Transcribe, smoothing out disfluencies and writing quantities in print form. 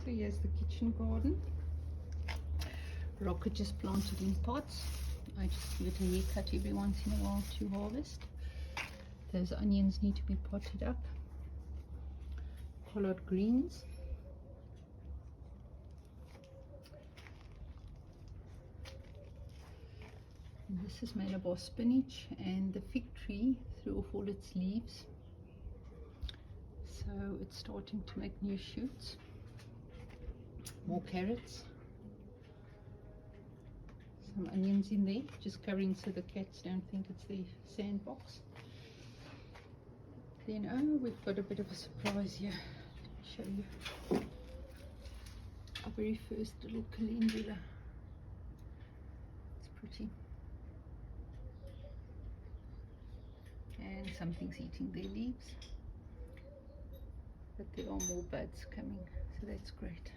So here's the kitchen garden. Rocket just planted in pots. I just give it a haircut every once in a while to harvest. Those onions need to be potted up. Collard greens. And this is Malabar spinach, and the fig tree threw off all its leaves. So it's starting to make new shoots. More carrots. Some onions in there, just covering so the cats don't think it's their sandbox. Then, oh, we've got a bit of a surprise here. Let me show you. Our very first little calendula. It's pretty. And something's eating their leaves. But there are more buds coming, so that's great.